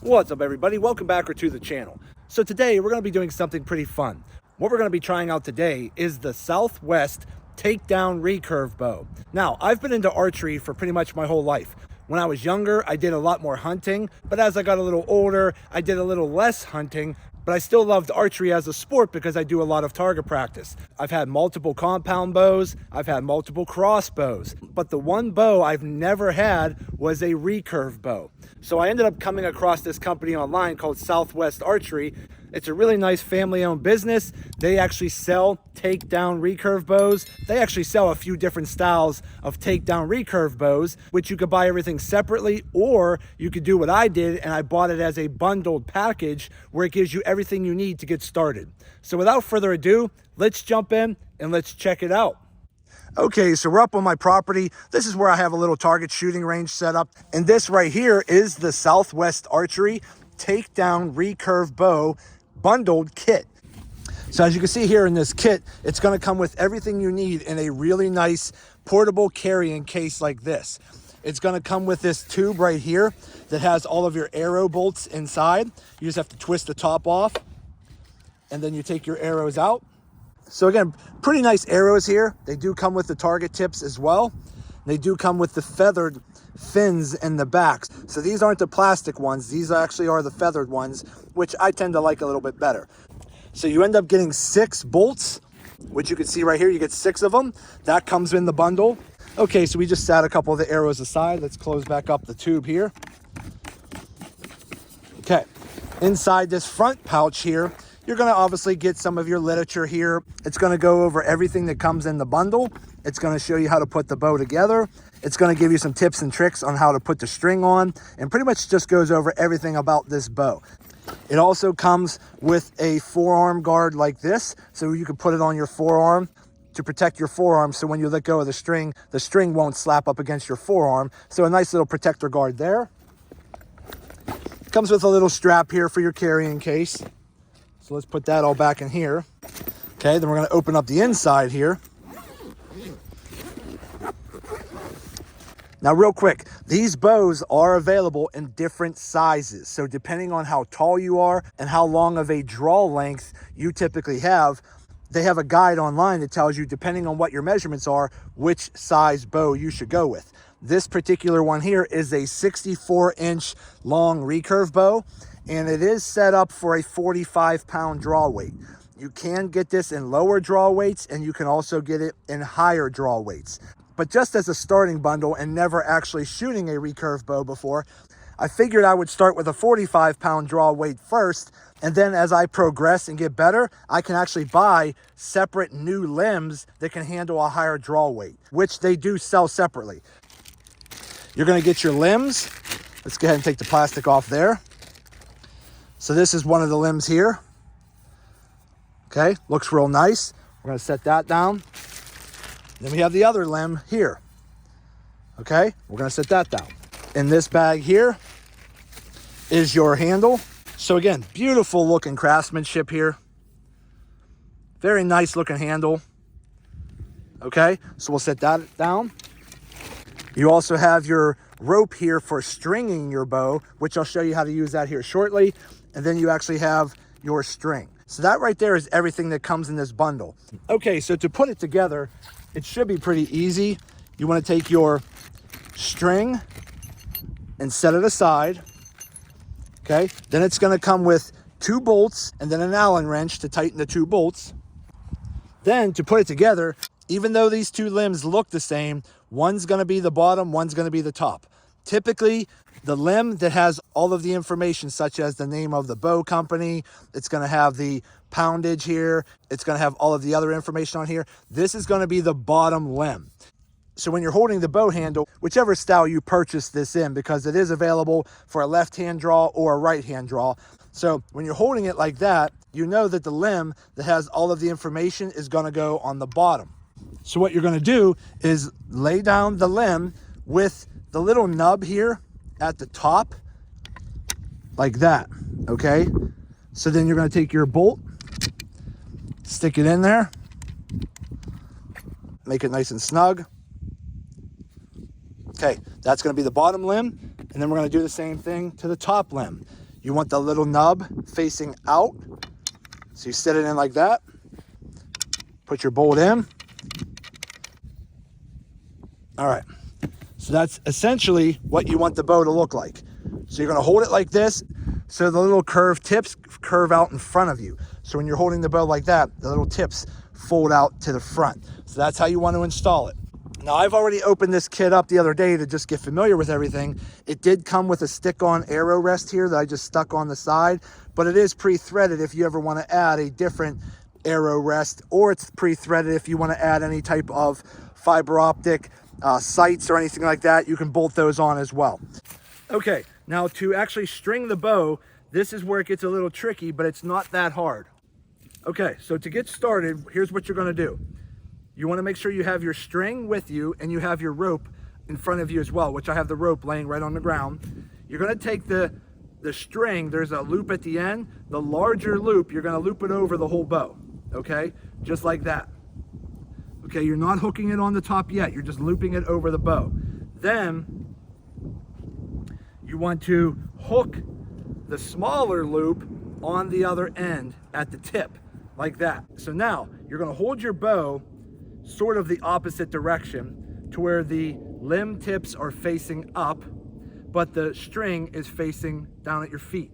What's up, everybody? Welcome back to the channel. So today we're going to be doing something pretty fun. What we're going to be trying out today is the Southwest Takedown Recurve bow. Now, I've been into archery for pretty much my whole life. When I was younger, I did a lot more hunting, but as I got a little older, I did a little less hunting, but I still loved archery as a sport because I do a lot of target practice. I've had multiple compound bows, I've had multiple crossbows, but the one bow I've never had was a recurve bow. So I ended up coming across this company online called Southwest Archery. It's a really nice family-owned business. They actually sell takedown recurve bows. They actually sell a few different styles of takedown recurve bows, which you could buy everything separately, or you could do what I did, and I bought it as a bundled package where it gives you everything you need to get started. So without further ado, let's jump in and let's check it out. Okay, so we're up on my property. This is where I have a little target shooting range set up. And this right here is the Southwest Archery Takedown Recurve Bow bundled kit. So as you can see here in this kit, it's going to come with everything you need in a really nice portable carrying case like this. It's going to come with this tube right here that has all of your arrow bolts inside. You just have to twist the top off and then you take your arrows out. So again, pretty nice arrows here. They do come with the target tips as well. They do come with the feathered fins in the backs. So these aren't the plastic ones. These actually are the feathered ones, which I tend to like a little bit better. So you end up getting 6 bolts, which you can see right here. You get 6 of them. That comes in the bundle. Okay, so we just sat a couple of the arrows aside. Let's close back up the tube here. Okay, inside this front pouch here, you're going to obviously get some of your literature here. It's going to go over everything that comes in the bundle. It's going to show you how to put the bow together. It's going to give you some tips and tricks on how to put the string on, and pretty much just goes over everything about this bow. It also comes with a forearm guard like this, so you can put it on your forearm to protect your forearm, so when you let go of the string won't slap up against your forearm. So a nice little protector guard there. Comes with a little strap here for your carrying case. So let's put that all back in here. Okay, then we're going to open up the inside here. Now real quick, these bows are available in different sizes. So depending on how tall you are and how long of a draw length you typically have, they have a guide online that tells you, depending on what your measurements are, which size bow you should go with. This particular one here is a 64-inch long recurve bow, and it is set up for a 45-pound draw weight. You can get this in lower draw weights, and you can also get it in higher draw weights. But just as a starting bundle and never actually shooting a recurve bow before, I figured I would start with a 45-pound draw weight first, and then as I progress and get better, I can actually buy separate new limbs that can handle a higher draw weight, which they do sell separately. You're going to get your limbs. Let's go ahead and take the plastic off there. So this is one of the limbs here. Okay, looks real nice. We're going to set that down. Then we have the other limb here. Okay, we're going to set that down. In this bag here is your handle. So again, beautiful looking craftsmanship here. Very nice looking handle. Okay, so we'll set that down. You also have your rope here for stringing your bow, which I'll show you how to use that here shortly. And then you actually have your string. So that right there is everything that comes in this bundle. Okay, so to put it together, it should be pretty easy. You want to take your string and set it aside. Okay, then it's going to come with 2 bolts and then an Allen wrench to tighten the 2 bolts. Then to put it together, even though these 2 limbs look the same, one's going to be the bottom, one's going to be the top. Typically, the limb that has all of the information, such as the name of the bow company, it's going to have the poundage here, it's going to have all of the other information on here. This is going to be the bottom limb. So when you're holding the bow handle, whichever style you purchase this in, because it is available for a left-hand draw or a right-hand draw. So when you're holding it like that, you know that the limb that has all of the information is going to go on the bottom. So what you're going to do is lay down the limb with the little nub here at the top, like that, okay? So then you're going to take your bolt, stick it in there, make it nice and snug. Okay, that's going to be the bottom limb, and then we're going to do the same thing to the top limb. you want the little nub facing out. So you set it in like that, put your bolt in. All right, so that's essentially what you want the bow to look like. So you're gonna hold it like this, so the little curved tips curve out in front of you. So when you're holding the bow like that, the little tips fold out to the front. So that's how you want to install it. Now, I've already opened this kit up the other day to just get familiar with everything. It did come with a stick-on arrow rest here that I just stuck on the side, but it is pre-threaded if you ever want to add a different arrow rest, or it's pre-threaded if you want to add any type of fiber optic sights or anything like that. You can bolt those on as well. Okay, now to actually string the bow, this is where it gets a little tricky, but it's not that hard. Okay, so to get started, here's what you're gonna do. You wanna make sure you have your string with you and you have your rope in front of you as well, which I have the rope laying right on the ground. You're gonna take the string, there's a loop at the end, the larger loop, you're gonna loop it over the whole bow, okay? Just like that. Okay, you're not hooking it on the top yet, you're just looping it over the bow. Then, you want to hook the smaller loop on the other end at the tip, like that. So now, you're gonna hold your bow sort of the opposite direction to where the limb tips are facing up, but the string is facing down at your feet.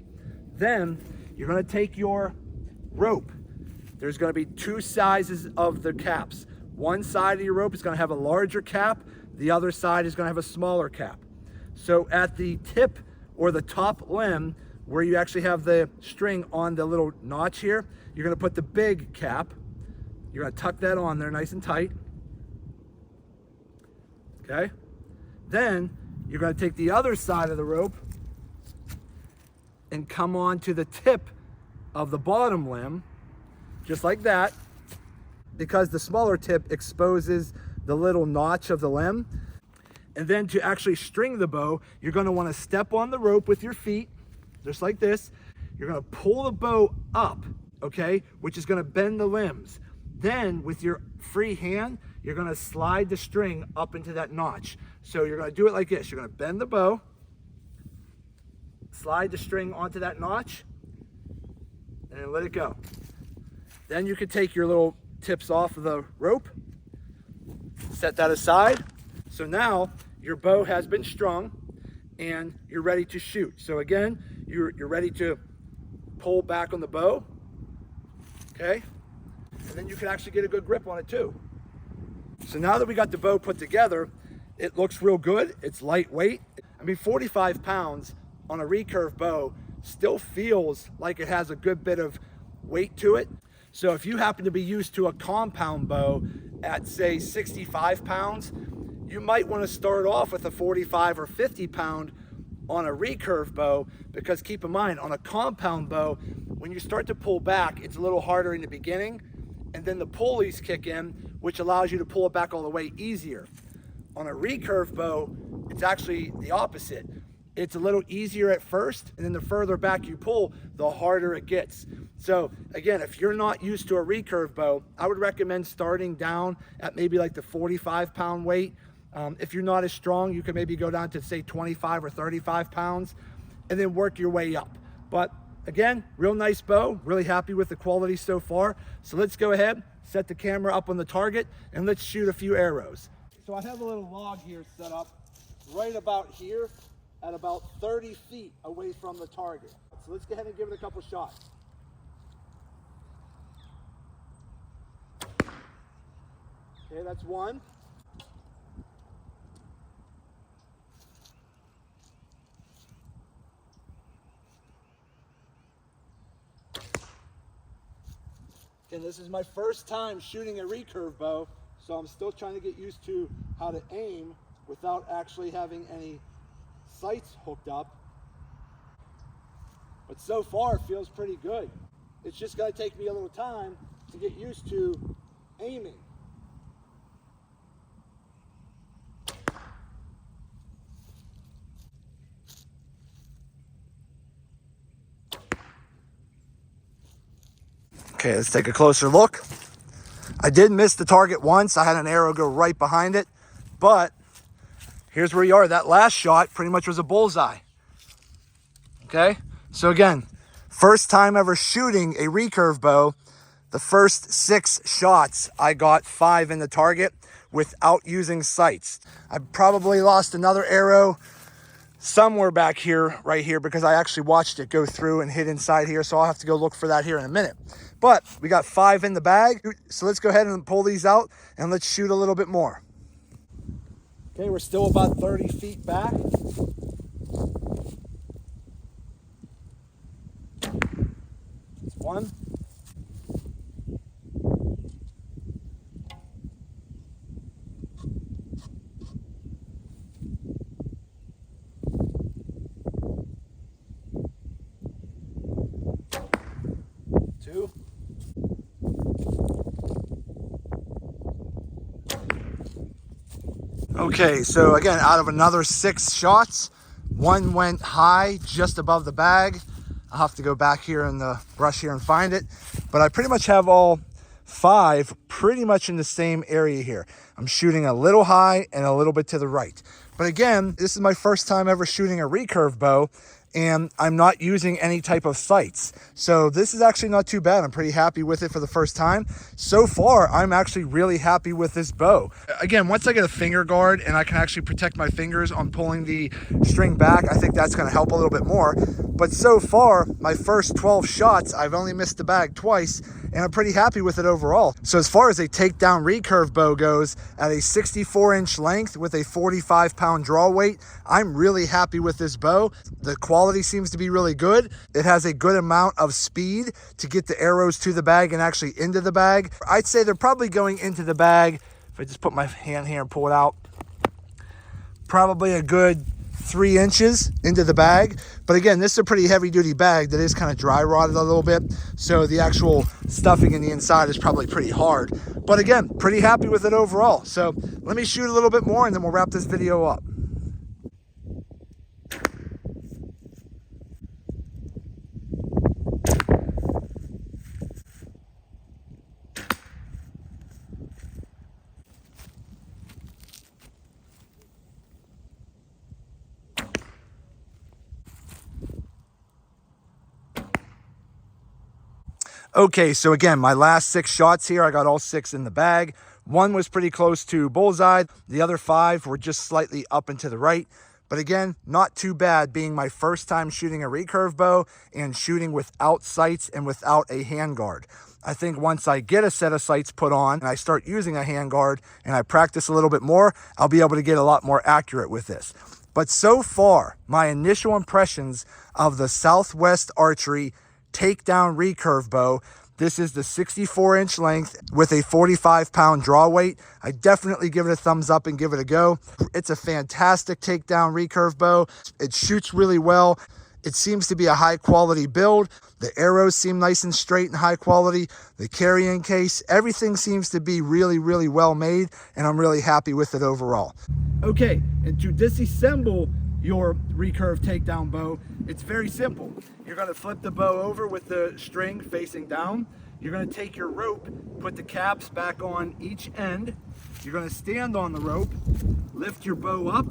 Then, you're gonna take your rope. There's gonna be two sizes of the caps. One side of your rope is gonna have a larger cap, the other side is gonna have a smaller cap. So at the tip or the top limb, where you actually have the string on the little notch here, you're gonna put the big cap. You're gonna tuck that on there nice and tight. Okay? Then you're gonna take the other side of the rope and come on to the tip of the bottom limb, just like that, because the smaller tip exposes the little notch of the limb. And then to actually string the bow, you're gonna wanna step on the rope with your feet, just like this. You're gonna pull the bow up, okay, which is gonna bend the limbs. Then with your free hand, you're gonna slide the string up into that notch. So you're gonna do it like this. You're gonna bend the bow, slide the string onto that notch, and then let it go. Then you can take your little tips off of the rope, set that aside. So now your bow has been strung and you're ready to shoot. So again, you're ready to pull back on the bow, okay? And then you can actually get a good grip on it too. So now that we got the bow put together, it looks real good. It's lightweight. I mean, 45 pounds on a recurve bow still feels like it has a good bit of weight to it. So if you happen to be used to a compound bow at say 65 pounds, you might want to start off with a 45 or 50 pound on a recurve bow, because keep in mind, on a compound bow, when you start to pull back, it's a little harder in the beginning, and then the pulleys kick in, which allows you to pull it back all the way easier. On a recurve bow, it's actually the opposite. It's a little easier at first, and then the further back you pull, the harder it gets. So again, if you're not used to a recurve bow, I would recommend starting down at maybe like the 45 pound weight. If you're not as strong, you can maybe go down to say 25 or 35 pounds and then work your way up. But again, real nice bow, really happy with the quality so far. So let's go ahead, set the camera up on the target, and let's shoot a few arrows. So I have a little log here set up right about here at about 30 feet away from the target. So let's go ahead and give it a couple shots. Okay, that's one. And this is my first time shooting a recurve bow, so I'm still trying to get used to how to aim without actually having any sights hooked up. But so far it feels pretty good. It's just going to take me a little time to get used to aiming. Okay, let's take a closer look. I did miss the target once. I had an arrow go right behind it, but here's where you are. That last shot pretty much was a bullseye. Okay, So again, first time ever shooting a recurve bow. The first 6 shots, I got 5 in the target without using sights. I probably lost another arrow somewhere back here, right here, because I actually watched it go through and hit inside here. So I'll have to go look for that here in a minute. But we got 5 in the bag. So let's go ahead and pull these out and let's shoot a little bit more. Okay, we're still about 30 feet back. That's 1. 2. Okay, so again, out of another 6 shots, 1 went high just above the bag. I'll have to go back here in the brush here and find it. But I pretty much have all 5 pretty much in the same area here. I'm shooting a little high and a little bit to the right. But again, this is my first time ever shooting a recurve bow, and I'm not using any type of sights. So this is actually not too bad. I'm pretty happy with it for the first time. So far, I'm actually really happy with this bow. Again, once I get a finger guard and I can actually protect my fingers on pulling the string back, I think that's gonna help a little bit more. But so far, my first 12 shots, I've only missed the bag twice, and I'm pretty happy with it overall. So as far as a takedown recurve bow goes, at a 64-inch length with a 45-pound draw weight, I'm really happy with this bow. The quality seems to be really good. It has a good amount of speed to get the arrows to the bag and actually into the bag. I'd say they're probably going into the bag, if I just put my hand here and pull it out, probably a good 3 inches into the bag. But again, this is a pretty heavy duty bag that is kind of dry rotted a little bit, so the actual stuffing in the inside is probably pretty hard. But again, pretty happy with it overall. So let me shoot a little bit more and then we'll wrap this video up. Okay, so again, my last 6 shots here, I got all 6 in the bag. 1 was pretty close to bullseye. The other 5 were just slightly up and to the right. But again, not too bad being my first time shooting a recurve bow and shooting without sights and without a handguard. I think once I get a set of sights put on and I start using a handguard and I practice a little bit more, I'll be able to get a lot more accurate with this. But so far, my initial impressions of the Southwest Archery Takedown Recurve bow, this is the 64-inch length with a 45-pound draw weight. I definitely give it a thumbs up and give it a go. It's a fantastic takedown recurve bow. It shoots really well. It seems to be a high quality build. The arrows seem nice and straight and high quality. The carrying case, everything seems to be really, really well made, and I'm really happy with it overall. Okay, and to disassemble your recurve takedown bow, it's very simple. You're going to flip the bow over with the string facing down. You're going to take your rope, put the caps back on each end. You're going to stand on the rope, lift your bow up,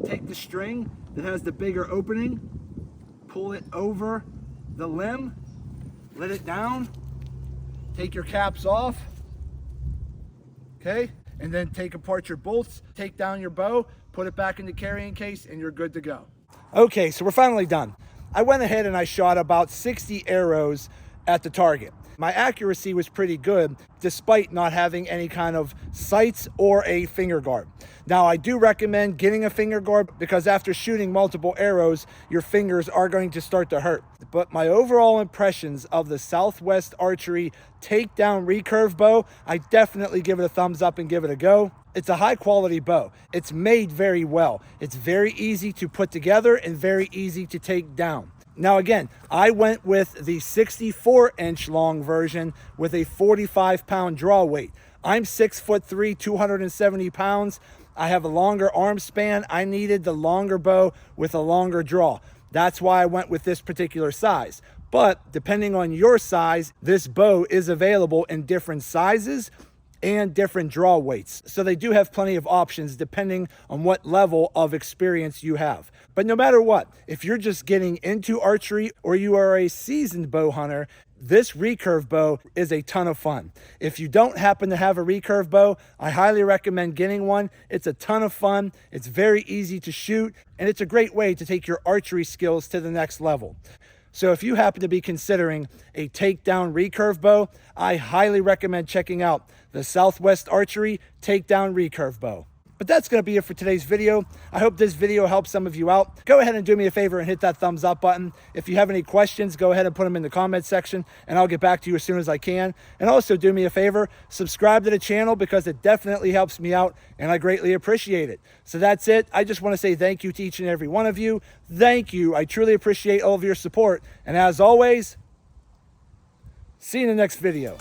take the string that has the bigger opening, pull it over the limb, let it down, take your caps off, okay? And then take apart your bolts, take down your bow, put it back in the carrying case, and you're good to go. Okay, so we're finally done. I went ahead and I shot about 60 arrows at the target. My accuracy was pretty good despite not having any kind of sights or a finger guard. Now, I do recommend getting a finger guard because after shooting multiple arrows, your fingers are going to start to hurt. But my overall impressions of the Southwest Archery Takedown Recurve bow, I definitely give it a thumbs up and give it a go. It's a high quality bow. It's made very well. It's very easy to put together and very easy to take down. Now again, I went with the 64-inch long version with a 45-pound draw weight. I'm 6'3", 270 pounds. I have a longer arm span. I needed the longer bow with a longer draw. That's why I went with this particular size. But depending on your size, this bow is available in different sizes and different draw weights. So they do have plenty of options depending on what level of experience you have. But no matter what, if you're just getting into archery or you are a seasoned bow hunter, this recurve bow is a ton of fun. If you don't happen to have a recurve bow, I highly recommend getting one. It's a ton of fun. It's very easy to shoot, and it's a great way to take your archery skills to the next level. So if you happen to be considering a takedown recurve bow, I highly recommend checking out the Southwest Archery Takedown Recurve bow. But that's going to be it for today's video. I hope this video helps some of you out. Go ahead and do me a favor and hit that thumbs up button. If you have any questions, go ahead and put them in the comment section and I'll get back to you as soon as I can. And also do me a favor, subscribe to the channel because it definitely helps me out and I greatly appreciate it. So that's it. I just want to say thank you to each and every one of you. Thank you. I truly appreciate all of your support. And as always, see you in the next video.